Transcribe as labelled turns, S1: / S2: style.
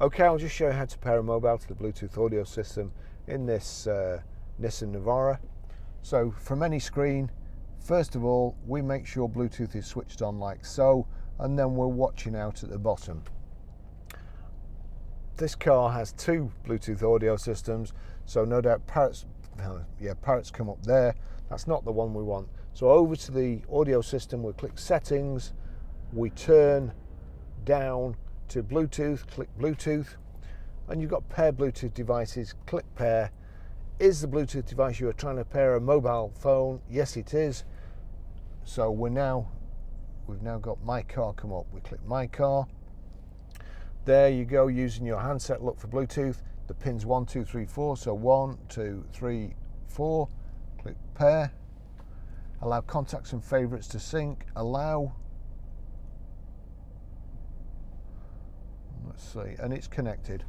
S1: Okay, I'll just show you how to pair a mobile to the Bluetooth audio system in this Nissan Navara. So from any screen, first of all, we make sure Bluetooth is switched on like so, and then we're watching out at the bottom. This car has two Bluetooth audio systems, so no doubt parrots come up there. That's not the one we want. So over to the audio system, we click settings, we turn down to Bluetooth, click Bluetooth, and you've got pair Bluetooth devices, click pair. Is the Bluetooth device you are trying to pair a mobile phone? Yes, it is. So we've now got my car come up. We click my car. There you go, using your handset, look for Bluetooth. The pins 1, 2, 3, 4. So 1, 2, 3, 4. Click pair. Allow contacts and favorites to sync. Allow. Let's see, and it's connected.